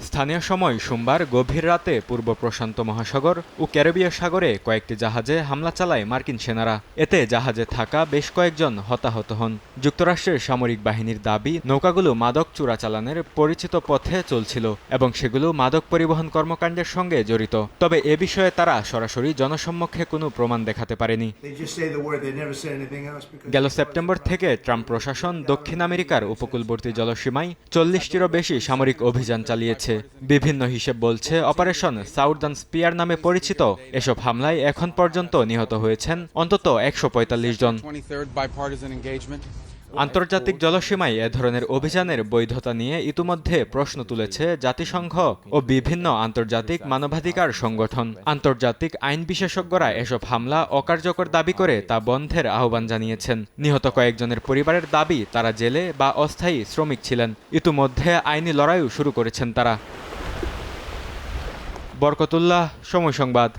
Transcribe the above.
স্থানীয় সময় সোমবার গভীর রাতে পূর্ব প্রশান্ত মহাসাগর ও ক্যারিবীয় সাগরে কয়েকটি জাহাজে হামলা চালায় মার্কিন সেনারা। এতে জাহাজে থাকা বেশ কয়েকজন হতাহত হন। যুক্তরাষ্ট্রের সামরিক বাহিনীর দাবি, নৌকাগুলো মাদক চোরাচালানের পরিচিত পথে চলছিল এবং সেগুলো মাদক পরিবহন কর্মকাণ্ডের সঙ্গে জড়িত। তবে এ বিষয়ে তারা সরাসরি জনসম্মুখে কোনো প্রমাণ দেখাতে পারেনি। গেল সেপ্টেম্বর থেকে ট্রাম্প প্রশাসন দক্ষিণ আমেরিকার উপকূলবর্তী জলসীমায় 40টিরও বেশি সামরিক অভিযান চালিয়েছে। বিভিন্ন হিসেব বলছে অপারেশন সাউদার্ন স্পিয়ার নামে পরিচিত এসব হামলায় এখন পর্যন্ত নিহত হয়েছেন অন্তত 145 জন। আন্তর্জাতিক জলসীমায় এ ধরনের অভিযানের বৈধতা নিয়ে ইতিমধ্যে প্রশ্ন তুলেছে জাতিসংঘ ও বিভিন্ন আন্তর্জাতিক মানবাধিকার সংগঠন। আন্তর্জাতিক আইন বিশেষজ্ঞরা এসব হামলা অকার্যকর দাবি করে তা বন্ধের আহ্বান জানিয়েছেন। নিহত কয়েকজনের পরিবারের দাবি, তারা জেলে বা অস্থায়ী শ্রমিক ছিলেন। ইতিমধ্যে আইনি লড়াইও শুরু করেছেন তারা। বরকতুল্লাহ, সময় সংবাদ।